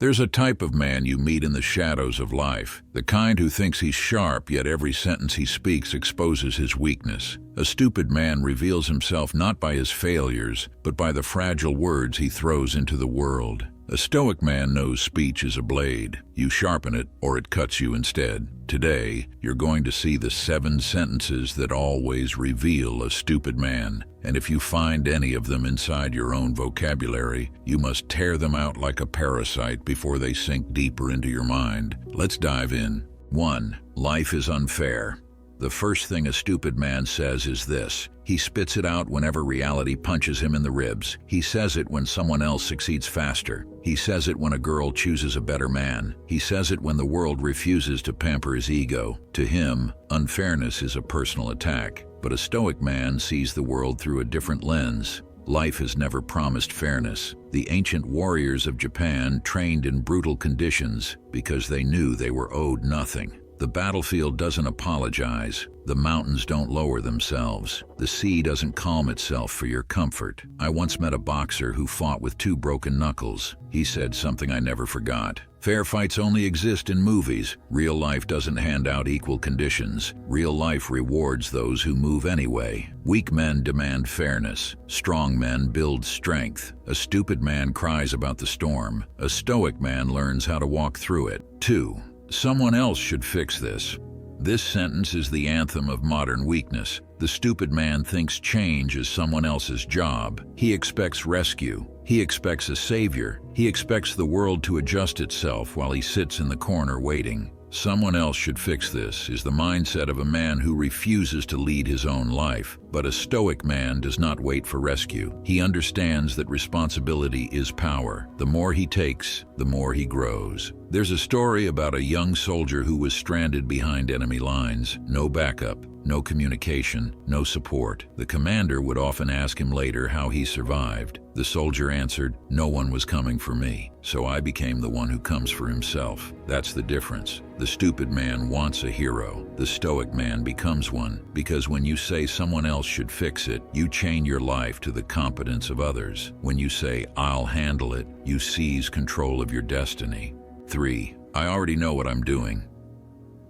There's a type of man you meet in the shadows of life, the kind who thinks he's sharp, yet every sentence he speaks exposes his weakness. A stupid man reveals himself not by his failures, but by the fragile words he throws into the world. A stoic man knows speech is a blade. You sharpen it, or it cuts you instead. Today, you're going to see the 7 sentences that always reveal a stupid man. And if you find any of them inside your own vocabulary, you must tear them out like a parasite before they sink deeper into your mind. Let's dive in. 1. Life is unfair. The first thing a stupid man says is this. He spits it out whenever reality punches him in the ribs. He says it when someone else succeeds faster. He says it when a girl chooses a better man. He says it when the world refuses to pamper his ego. To him, unfairness is a personal attack. But a stoic man sees the world through a different lens. Life has never promised fairness. The ancient warriors of Japan trained in brutal conditions because they knew they were owed nothing. The battlefield doesn't apologize. The mountains don't lower themselves. The sea doesn't calm itself for your comfort. I once met a boxer who fought with 2 broken knuckles. He said something I never forgot. Fair fights only exist in movies. Real life doesn't hand out equal conditions. Real life rewards those who move anyway. Weak men demand fairness. Strong men build strength. A stupid man cries about the storm. A stoic man learns how to walk through it. 2. Someone else should fix this. This sentence is the anthem of modern weakness. The stupid man thinks change is someone else's job. He expects rescue. He expects a savior. He expects the world to adjust itself while he sits in the corner waiting. Someone else should fix this is the mindset of a man who refuses to lead his own life. But a stoic man does not wait for rescue. He understands that responsibility is power. The more he takes, the more he grows. There's a story about a young soldier who was stranded behind enemy lines. No backup, no communication, no support. The commander would often ask him later how he survived. The soldier answered, "No one was coming for me, so I became the one who comes for himself." That's the difference. The stupid man wants a hero. The stoic man becomes one, because when you say someone else should fix it, you chain your life to the competence of others. When you say, "I'll handle it," you seize control of your destiny. 3. I already know what I'm doing.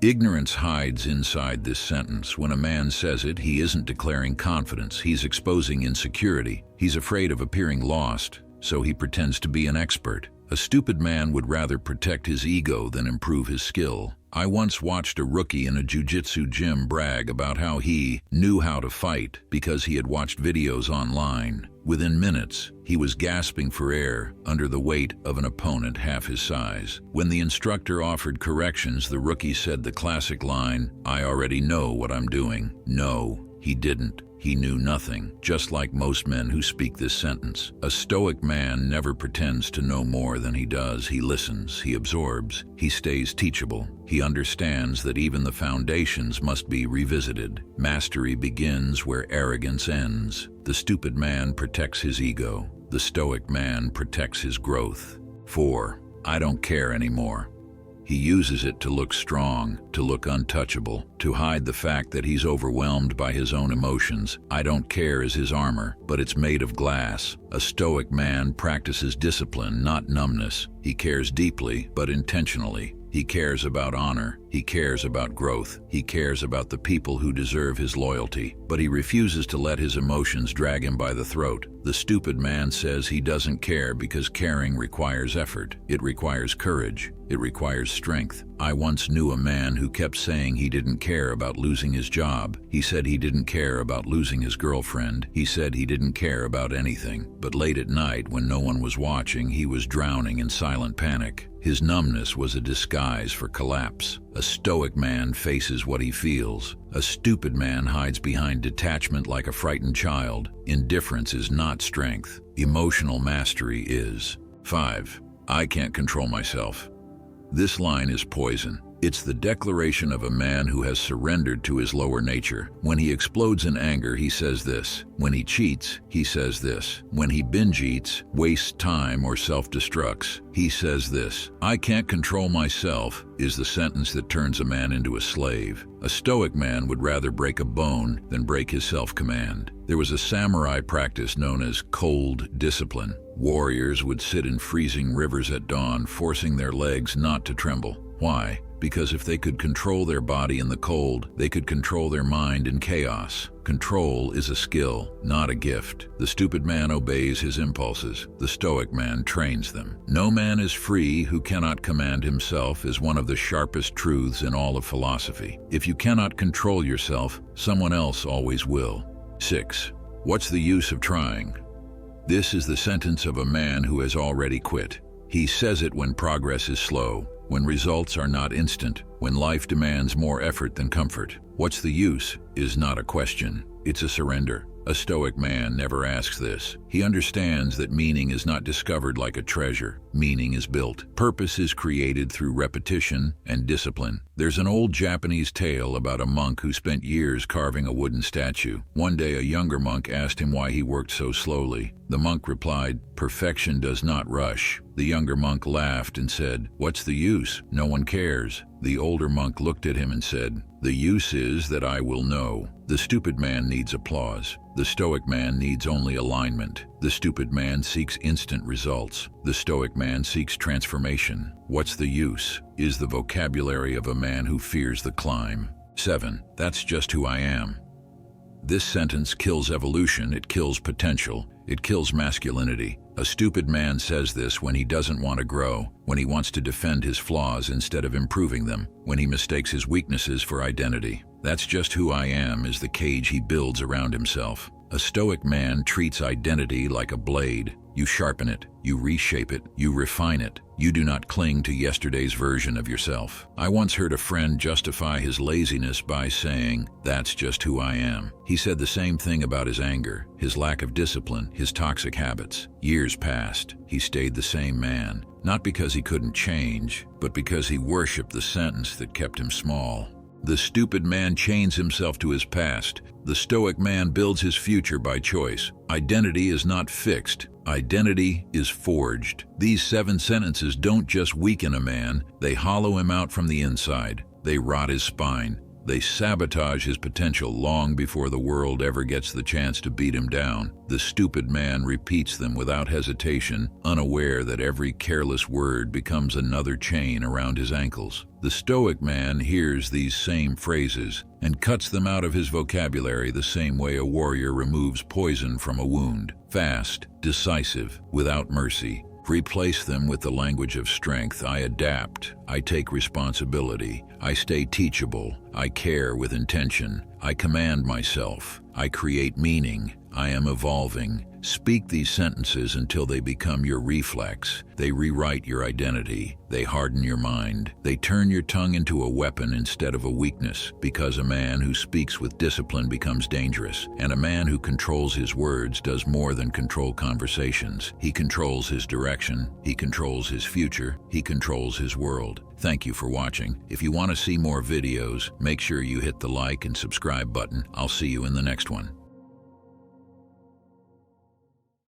Ignorance hides inside this sentence. When a man says it, he isn't declaring confidence. He's exposing insecurity. He's afraid of appearing lost, so he pretends to be an expert. A stupid man would rather protect his ego than improve his skill. I once watched a rookie in a jiu-jitsu gym brag about how he knew how to fight because he had watched videos online. Within minutes, he was gasping for air under the weight of an opponent half his size. When the instructor offered corrections, the rookie said the classic line, "I already know what I'm doing." No, he didn't. He knew nothing, just like most men who speak this sentence. A stoic man never pretends to know more than he does. He listens, he absorbs, he stays teachable. He understands that even the foundations must be revisited. Mastery begins where arrogance ends. The stupid man protects his ego. The stoic man protects his growth. 4. I don't care anymore. He uses it to look strong, to look untouchable, to hide the fact that he's overwhelmed by his own emotions. I don't care is his armor, but it's made of glass. A stoic man practices discipline, not numbness. He cares deeply, but intentionally. He cares about honor. He cares about growth. He cares about the people who deserve his loyalty. But he refuses to let his emotions drag him by the throat. The stupid man says he doesn't care because caring requires effort. It requires courage. It requires strength. I once knew a man who kept saying he didn't care about losing his job. He said he didn't care about losing his girlfriend. He said he didn't care about anything. But late at night, when no one was watching, he was drowning in silent panic. His numbness was a disguise for collapse. A stoic man faces what he feels. A stupid man hides behind detachment like a frightened child. Indifference is not strength. Emotional mastery is. 5. I can't control myself. This line is poison. It's the declaration of a man who has surrendered to his lower nature. When he explodes in anger, he says this. When he cheats, he says this. When he binge eats, wastes time, or self-destructs, he says this. "I can't control myself," is the sentence that turns a man into a slave. A Stoic man would rather break a bone than break his self-command. There was a samurai practice known as cold discipline. Warriors would sit in freezing rivers at dawn, forcing their legs not to tremble. Why? Because if they could control their body in the cold, they could control their mind in chaos. Control is a skill, not a gift. The stupid man obeys his impulses. The Stoic man trains them. No man is free who cannot command himself is one of the sharpest truths in all of philosophy. If you cannot control yourself, someone else always will. 6. What's the use of trying? This is the sentence of a man who has already quit. He says it when progress is slow, when results are not instant, when life demands more effort than comfort. What's the use is not a question, it's a surrender. A Stoic man never asks this. He understands that meaning is not discovered like a treasure. Meaning is built. Purpose is created through repetition and discipline. There's an old Japanese tale about a monk who spent years carving a wooden statue. One day a younger monk asked him why he worked so slowly. The monk replied, "Perfection does not rush." The younger monk laughed and said, "What's the use? No one cares." The older monk looked at him and said, "The use is that I will know." The stupid man needs applause. The Stoic man needs only alignment. The stupid man seeks instant results. The Stoic man seeks transformation. What's the use is the vocabulary of a man who fears the climb. 7. That's just who I am. This sentence kills evolution, it kills potential, it kills masculinity. A stupid man says this when he doesn't want to grow, when he wants to defend his flaws instead of improving them, when he mistakes his weaknesses for identity. That's just who I am is the cage he builds around himself. A Stoic man treats identity like a blade. You sharpen it, you reshape it, you refine it. You do not cling to yesterday's version of yourself. I once heard a friend justify his laziness by saying, "That's just who I am." He said the same thing about his anger, his lack of discipline, his toxic habits. Years passed. He stayed the same man, not because he couldn't change, but because he worshipped the sentence that kept him small. The stupid man chains himself to his past. The Stoic man builds his future by choice. Identity is not fixed. Identity is forged. These 7 sentences don't just weaken a man, they hollow him out from the inside. They rot his spine. They sabotage his potential long before the world ever gets the chance to beat him down. The stupid man repeats them without hesitation, unaware that every careless word becomes another chain around his ankles. The Stoic man hears these same phrases and cuts them out of his vocabulary the same way a warrior removes poison from a wound. Fast, decisive, without mercy. Replace them with the language of strength. I adapt. I take responsibility. I stay teachable. I care with intention. I command myself. I create meaning. I am evolving. Speak these sentences until they become your reflex. They rewrite your identity. They harden your mind. They turn your tongue into a weapon instead of a weakness, because a man who speaks with discipline becomes dangerous, and a man who controls his words does more than control conversations. He controls his direction. He controls his future. He controls his world. Thank you for watching. If you want to see more videos, make sure you hit the like and subscribe button. I'll see you in the next one.